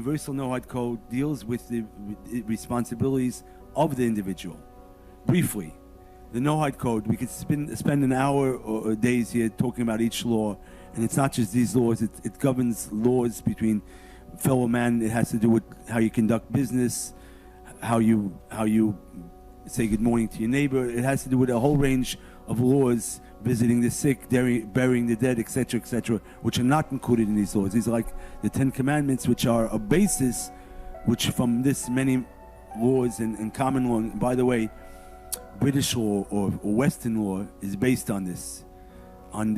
Universal Noahide Code deals with the responsibilities of the individual. Briefly, the Noahide Code, we could spend an hour or days here talking about each law, and it's not just these laws, it governs laws between fellow man. It has to do with how you conduct business, how you say good morning to your neighbor. It has to do with a whole range of laws, visiting the sick, burying the dead, etc., which are not included in these laws. These are like the 10 Commandments, which are a basis, which from this many laws and common law. And by the way, British law or Western law is based on this. From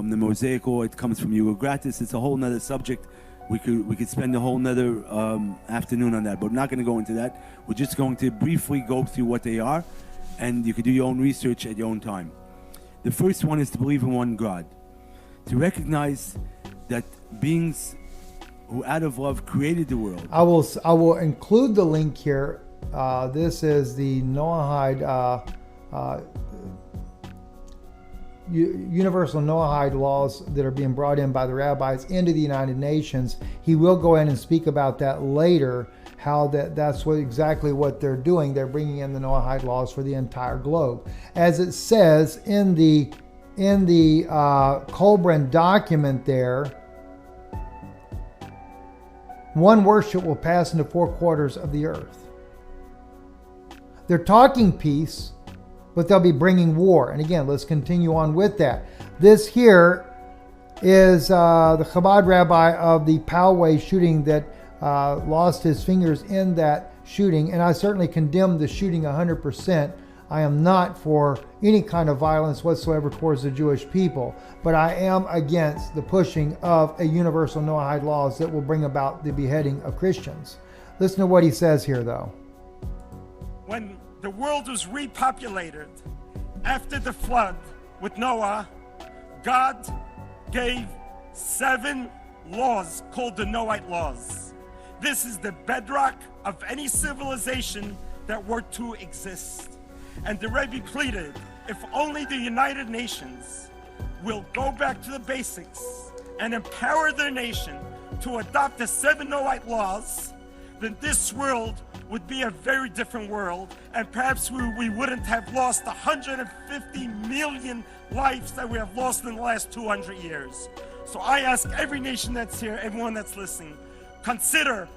the Mosaic law, it comes from Iura Gratis. It's a whole nother subject. We could spend a whole nother afternoon on that, but we're not going to go into that. We're just going to briefly go through what they are, and you can do your own research at your own time. The first one is to believe in one God, to recognize that beings who out of love created the world. I will include the link here. This is the Noahide universal Noahide laws that are being brought in by the rabbis into the United Nations. He will go in and speak about that later, how that's exactly what they're doing. They're bringing in the Noahide laws for the entire globe. As it says in the Colburn document there, one worship will pass into 4 quarters of the earth. They're talking peace, but they'll be bringing war. And again, let's continue on with that. This here is the Chabad rabbi of the Poway shooting that lost his fingers in that shooting. And I certainly condemn the shooting 100%. I am not for any kind of violence whatsoever towards the Jewish people, but I am against the pushing of a universal Noahide laws that will bring about the beheading of Christians. Listen to what he says here, though. When the world was repopulated after the flood with Noah, God gave 7 laws called the Noahide laws. This is the bedrock of any civilization that were to exist. And the Rebbe pleaded, if only the United Nations will go back to the basics and empower their nation to adopt the 7 Noahide laws, then this world would be a very different world, and perhaps we wouldn't have lost 150 million lives that we have lost in the last 200 years. So I ask every nation that's here, everyone that's listening, consider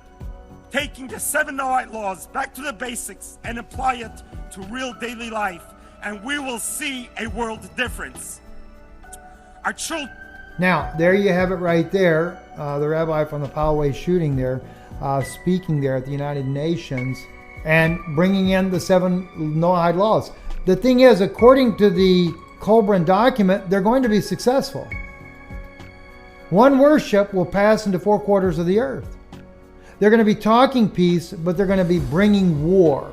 taking the 7 Noahide laws back to the basics and apply it to real daily life, and we will see a world difference. Our children. Now, there you have it right there. The rabbi from the Poway shooting there, speaking there at the United Nations and bringing in the 7 Noahide laws. The thing is, according to the Colburn document, they're going to be successful. One worship will pass into 4 quarters of the earth. They're going to be talking peace, but they're going to be bringing war.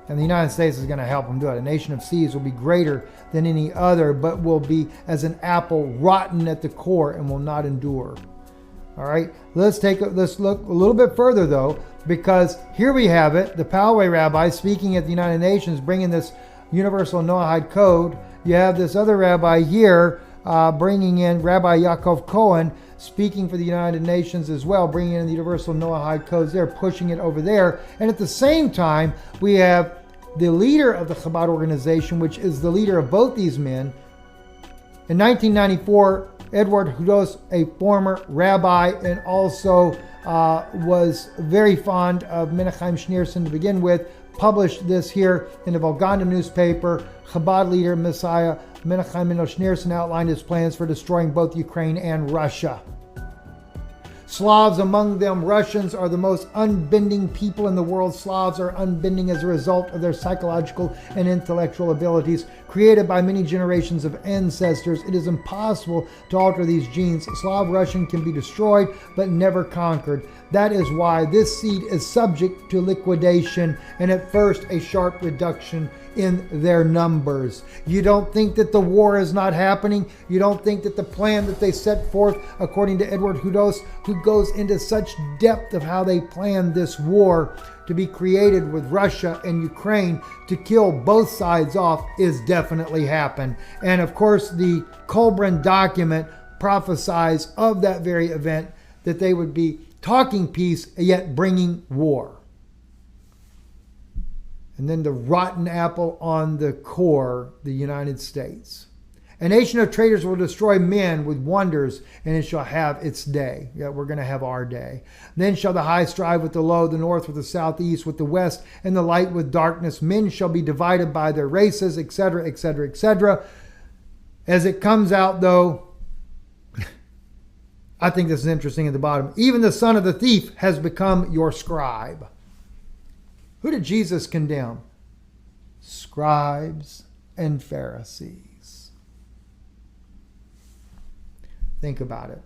And the United States is going to help them do it. A nation of seas will be greater than any other, but will be as an apple rotten at the core and will not endure. All right, let's look a little bit further though, because here we have it, the Poway rabbi speaking at the United Nations, bringing this universal Noahide code. You have this other rabbi here bringing in Rabbi Yaakov Cohen, speaking for the United Nations as well, bringing in the universal Noahide codes there, pushing it over there. And at the same time, we have the leader of the Chabad organization, which is the leader of both these men. In 1994, Edward Hudos, a former rabbi and also was very fond of Menachem Schneerson to begin with, published this here in the Volganda newspaper. Chabad leader Messiah Menachem Mendel Schneerson outlined his plans for destroying both Ukraine and Russia. Slavs, among them Russians, are the most unbending people in the world. Slavs are unbending as a result of their psychological and intellectual abilities created by many generations of ancestors. It is impossible to alter these genes. Slav Russian can be destroyed but never conquered. That is why this seed is subject to liquidation and at first a sharp reduction in their numbers. You don't think that the war is not happening? You don't think that the plan that they set forth, according to Edward Hudos, who goes into such depth of how they planned this war to be created with Russia and Ukraine to kill both sides off, is definitely happened. And of course, the Colburn document prophesies of that very event that they would be talking peace, yet bringing war. And then the rotten apple on the core, the United States. A nation of traitors will destroy men with wonders, and it shall have its day. Yeah, we're going to have our day. Then shall the high strive with the low, the north with the south, the east with the west, and the light with darkness. Men shall be divided by their races, etc., etc., etc. As it comes out, though, I think this is interesting at the bottom. Even the son of the thief has become your scribe. Who did Jesus condemn? Scribes and Pharisees. Think about it.